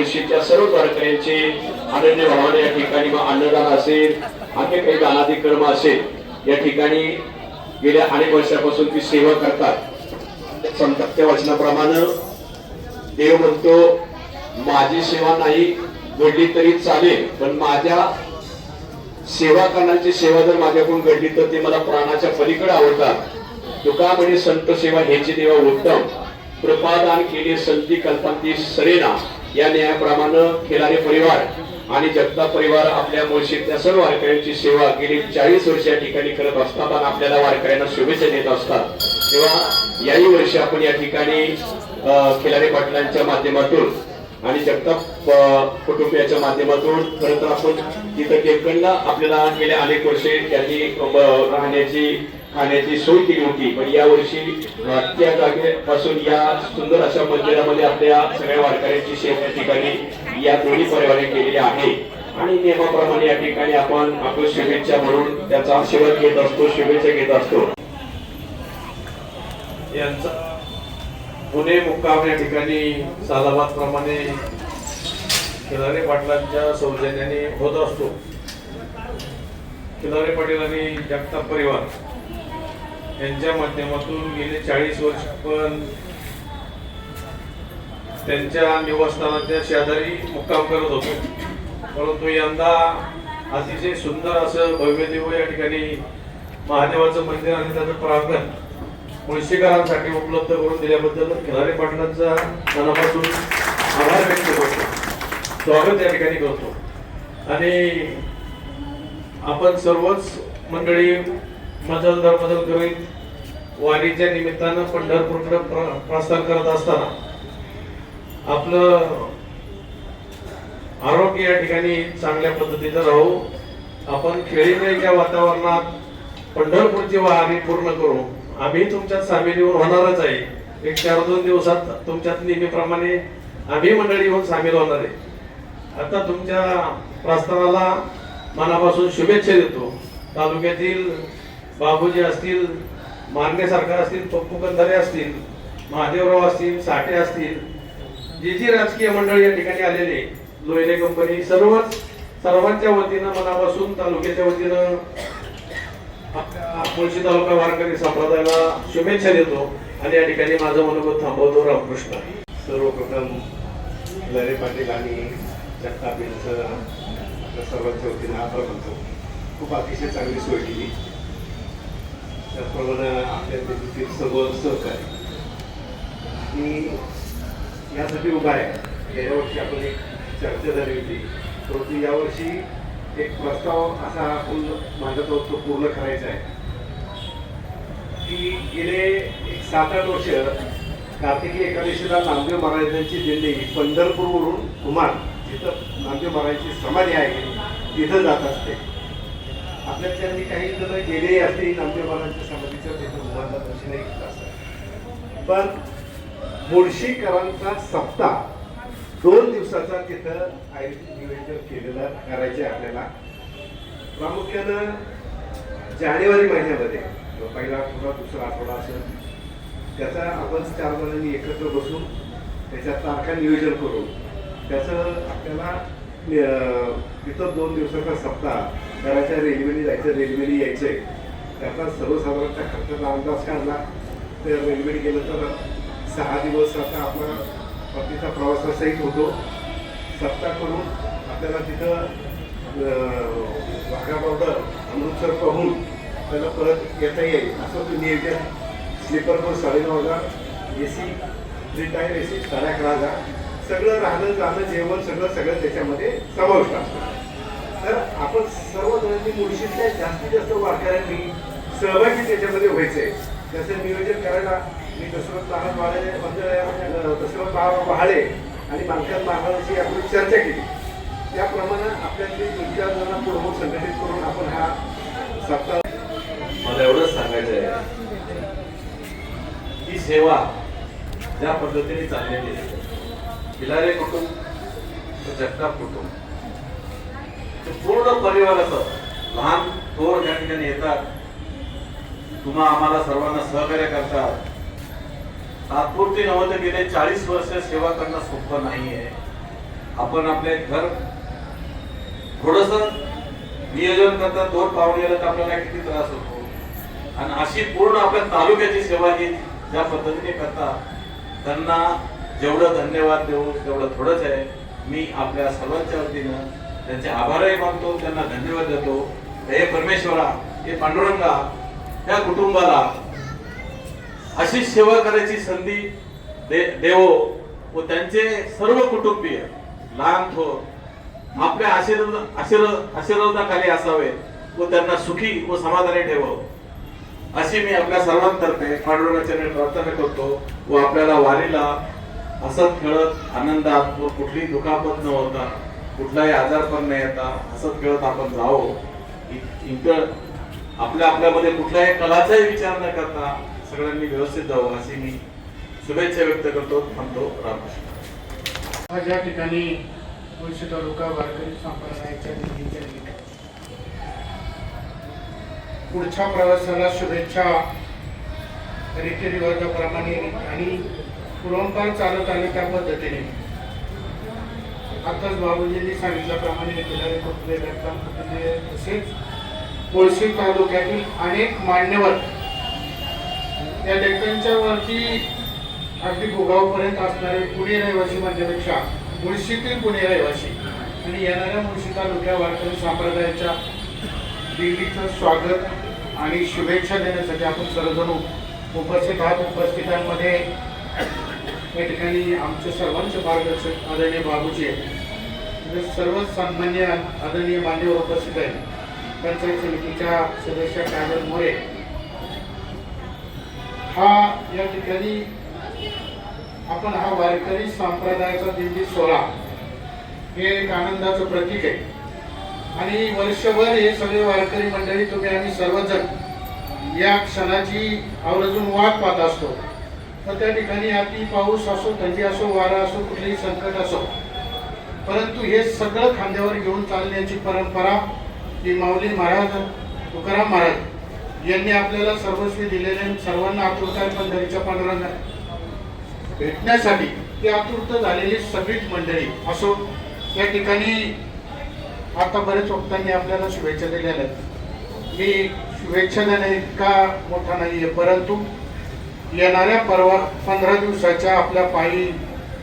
मुळशीच्या सर्व वारकऱ्यांचे अनन्य भावाने या ठिकाणी अन्नदान असेल, अन्य काही दानादी कर्म असेल, या ठिकाणी गेल्या अनेक वर्षापासून ती सेवा करतात. संतप्त वचनाप्रमाणे देव म्हणतो, माझी सेवा नाही घडली तरी चालेल, पण माझ्या सेवा करण्याची सेवा जर माझ्याकडून घडली तर ते मला प्राणाच्या पलीकडे आवडतात. तुका म्हणे संत सेवा हेची देवा उत्तम, कृपादान केले संती कल्पांती सरेना. या न्यायाप्रमाणे खिलारे परिवार आणि जगताप परिवार आपल्या मुळशीतल्या सर्व वारकऱ्यांची सेवा गेली 40 वर्ष या ठिकाणी करत असतात आणि आपल्याला वारकऱ्यांना शुभेच्छा देत असतात. तेव्हा याही वर्षी आपण या ठिकाणी खिलारे पाटलांच्या माध्यमातून आणि जगताप कुटुंबियाच्या माध्यमातून खरं तर आपण तिथं टेकणला आपल्याला गेल्या अनेक वर्षे त्यांनी राहण्याची खाण्याची सोय केली होती, पण या वर्षी त्या जागेपासून या सुंदर अशा मंदिरामध्ये आपल्या सगळ्या वारकऱ्यांची सेवा या ठिकाणी या दोन्ही परिवाराने केलेली आहे. आणि नियमाप्रमाणे या ठिकाणी आपण आपल्या शुभेच्छा म्हणून त्याचा आशीर्वाद घेत असतो, शुभेच्छा घेत असतो. यांचा पुणे मुक्काम या ठिकाणी सालाबाद प्रमाणे खिलारे पाटलांच्या सौजन्याने होत असतो. खिलारे पाटील आणि जगताप परिवार यांच्या माध्यमातून गेले 40 वर्ष पण त्यांच्या निवासस्थानाच्या शेजारी मुक्काम करत होतो. परंतु यंदा अतिशय सुंदर असं भव्य दिव्य या ठिकाणी महादेवाचं मंदिर आणि त्याचं प्रांगण मुळशीकरांसाठी उपलब्ध करून दिल्याबद्दल खिलारे पाटलांचा मनापासून आभार व्यक्त करतो, स्वागत या ठिकाणी करतो. आणि आपण सर्वच मंडळी मजल दरबदल करीत वारीच्या निमित्तानं पंढरपूरकडे प्रस्थान करत असताना आपलं आरोग्य या ठिकाणी चांगल्या पद्धतीचं राहू, आपण खेळीमेळीच्या वातावरणात पंढरपूरची वारी पूर्ण करू. आम्ही तुमच्यात सामील येऊन होणारच आहे. एक 4-2 दिवसात तुमच्यात नेहमीप्रमाणे आम्ही मंडळी येऊन सामील होणार आहे. आता तुमच्या प्रस्थानाला मनापासून शुभेच्छा देतो. तालुक्यातील बाबूजी असतील, मारणे सरकार असतील, पप्पू कंधारे असतील, महादेवराव असतील, साठे असतील, जी राजकीय मंडळी या ठिकाणी आलेले, लोहिले कंपनी, सर्वांच्या वतीनं मनापासून तालुक्याच्या वतीनं मुळशी तालुका वारकरी संप्रदायाला शुभेच्छा देतो आणि या ठिकाणी माझं मनोगत थांबवतो. रामकृष्ण. सर्वप्रथम खिलारे पाटील आणि जगताप यांचं सर्वांच्या वतीनं आभार मानतो. खूप अतिशय चांगली सोय केली. त्याचप्रमाणे आपल्या तिथील सर्व सहकारी मी यासाठी उभा आहे. गेल्या वर्षी आपण एक चर्चा झाली होती, परंतु यावर्षी एक प्रस्ताव असा आपण मांडत आहोत, तो पूर्ण करायचा आहे. की गेले 7-8 वर्ष कार्तिकी एकादशीला नामदेव महाराजांची दिंडी पंढरपूरवरून कुमार, जिथं नामदेव महाराजांची समाधी आहे, तिथं जात असते. आपल्यातल्या काही जण गेले असते नामदेव महाराजांच्या समाधीच्या तिथं कुमारला दर्शन घेतलं असतं. पण मुळशीकरांचा सप्ताह 2 दिवसाचा तिथं नियोजन केलेलं करायचे आपल्याला. प्रामुख्यानं जानेवारी महिन्यामध्ये पहिला आठवडा, दुसरा आठवडा असेल, त्याचा आपण 4 जणांनी एकत्र बसून त्याच्या तारखा नियोजन करून त्याचं आपल्याला तिथं 2 दिवसाचा सप्ताह करायचा. रेल्वेने जायचं, रेल्वेने यायचंय. त्याचा सर्वसाधारणतः खर्चाचा अंदाज काढला तर रेल्वेने गेलं तर 6 दिवस आता आपला परतीचा प्रवासासहित होतो. सप्ताह करून आपल्याला तिथं वाघा बॉर्डर अमृतसर पाहून त्याला परत येता येईल असं ते नियोजन. Sleeper bus 9,500, AC 3 tier AC 11,500, सगळं राहणं जाणं जेवण सगळं त्याच्यामध्ये समाविष्ट असतं. तर आपण सर्व जणांनी मुळशीतल्या जास्तीत जास्त वारकऱ्यांनी सहभागी त्याच्यामध्ये व्हायचं आहे. त्याचं नियोजन करायला मी दशरथ पहाळे आणि मालकात महाराजांची आपण चर्चा केली. त्याप्रमाणे आपल्यातली 3-4 जण पूर्ण संघटित करून आपण हा सप्ताह. मला एवढंच सांगायचं आहे, ही सेवा ज्या पद्धतीने चाललेली आहे, खिलारे कुटुंब, जगताप कुटुंब, पूर्ण परिवाराचं लहान थोर त्या ठिकाणी येतात. तुम्हा आम्हाला सर्वांना सहकार्य करतात. तात्पुरती नव्हतं, गेले 40 वर्ष सेवा करणं सोपं नाहीये. आपण आपले घर थोडस नियोजन करता दोन पावले गेलं तर आपल्याला किती त्रास होतो आणि अशी पूर्ण आपल्या तालुक्याची सेवा ही ज्या पद्धतीने करता त्यांना जेवढं धन्यवाद देऊ तेवढं थोडंच आहे. मी आपल्या सर्वांच्या वतीनं त्यांचे आभारही मानतो, त्यांना धन्यवाद देतो. हे परमेश्वरा, हे पांडुरंगा त्या कुटुंबाला अशी सेवा करायची संधी देवो व त्यांचे सर्व कुटुंबीय लहान थोर आपल्या आशीर्वादाखाली असावे व त्यांना सुखी व समाधानी ठेवावं अशी मी आपल्या सर्वांतर्फे पांडुरंगाच्या प्रार्थना करतो व आपल्याला वारीला हसत खेळत आनंदात व कुठली दुखापत न होता कुठलाही आजारपण न येता हसत खेळत आपण जावं. इतर आपल्यामध्ये कुठल्याही कलाचाही विचार न करता सगळ्यांनी व्यवस्थित जावं अशी मी शुभेच्छा व्यक्त करतो. थांबतो. रामकृष्ण. आज या ठिकाणी मुळशी तालुका वारकरी संप्रदायाच्या दिंडीच्या निमित्त पुढच्या प्रवासाला शुभेच्छा रीतिरिवाजाप्रमाणे आणि पुरवकार चालत आले त्या पद्धतीने आताच बाबूजींनी सांगितल्याप्रमाणे तसेच मुळशी तालुक्यातील अनेक मान्यवर या डेक्कनच्या वरती अगदी भोगावपर्यंत असणारे पुणे रहिवासी म्हणण्यापेक्षा मुळशीतील पुणे रहिवासी आणि येणाऱ्या मुळशी तालुक्या वारकरी संप्रदायाच्या दिंडीचं स्वागत आणि शुभेच्छा देण्यासाठी आपण सर्वजण उपस्थित आहात. उपस्थितांमध्ये या ठिकाणी आमचे सर्वांचे मार्गदर्शक आदरणीय बाबूजी आहेत, सर्व सन्मान्य आदरणीय मान्यवर उपस्थित आहेत. पंचायत समितीच्या सदस्य काजल मोरे हा या ठिकाणी आपण हा वारकरी संप्रदायाचा दिंडी सोहळा हे एक आनंदाचं प्रतीक आहे आणि वर्षभर हे सगळे वारकरी मंडळी तुम्ही आम्ही सर्वजण या क्षणाची आवर्जून वाट पाहत असतो. तर त्या ठिकाणी अति पाऊस असो, थंडी असो, वारा असो, कुठलेही संकट असो, परंतु हे सगळं खांद्यावर घेऊन चालण्याची परंपरा ही माऊली महाराज तुकाराम महाराज यांनी आपल्याला सर्वस्वी दिलेले सर्वांना आतुरता पंढरीच्या पांडुरंगा भेटण्यासाठी ती आतुरता झालेली सगळीच मंडळी असो. या ठिकाणी आता बरेच वक्तांनी आपल्याला शुभेच्छा दिलेल्या आहेत. मी शुभेच्छा देणे इतका मोठा नाही आहे, परंतु येणाऱ्या 15 दिवसाच्या आपल्या पायी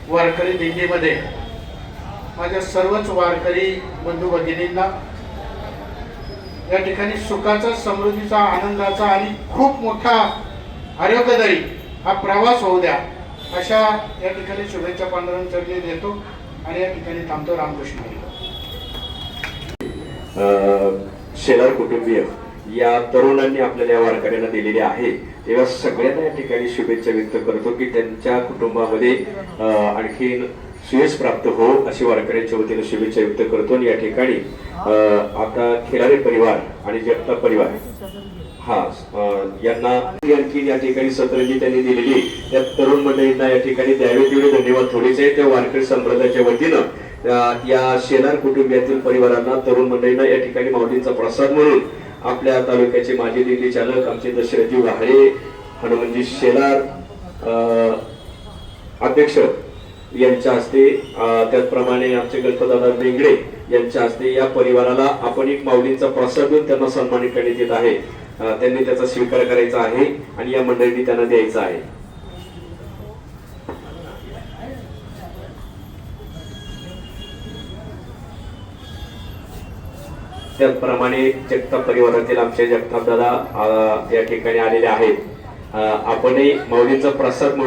वारकरी दिंडीमध्ये माझ्या सर्वच वारकरी बंधू भगिनींना या ठिकाणी सुखाचा, समृद्धीचा, आनंदाचा आणि खूप मोठा आरोग्यदायी हा प्रवास होऊ द्या अशा या ठिकाणी शुभेच्छा पांडुरंग चरणी देतो आणि या ठिकाणी थांबतो. रामकृष्ण हरी. शेलार कुटुंबीय या तरुणांनी आपल्याला या वारकऱ्यांना दिलेले आहे तेव्हा सगळ्यांना या ठिकाणी शुभेच्छा व्यक्त करतो की त्यांच्या कुटुंबामध्ये आणखी सुयश प्राप्त हो अशी वारकऱ्यांच्या वतीने शुभेच्छा व्यक्त करतो. आणि या ठिकाणी आता खिलारे परिवार आणि जगताप परिवार यांना आणखी या ठिकाणी सत्रजी त्यांनी दिलेली त्या तरुण मंडळींना या ठिकाणी द्यावे तेवढे धन्यवाद थोडेच आहे. त्या वारकरी संप्रदायाच्या वतीनं या शेलार कुटुंबियातील परिवारांना, तरुण मंडळींना या ठिकाणी माऊलींचा प्रसाद म्हणून आपल्या तालुक्याचे माजी दिंडी चालक आमचे दशरथजी वाहळे, हनुमानजी शेलार अध्यक्ष यांच्या हस्ते, त्याचप्रमाणे आमचे गणपतदादा बेंगडे यांच्या हस्ते या परिवाराला आपण एक माऊलींचा प्रसाद देऊन त्यांना सन्मानित करण्यात येत आहे. त्यांनी त्याचा स्वीकार करायचा आहे आणि या मंडळींनी त्यांना द्यायचा आहे. त्याचप्रमाणे जगताप परिवारातील आमचे जगताप दादा या ठिकाणी आलेले आहेत. आपणही माऊलींचा प्रसाद म्हणून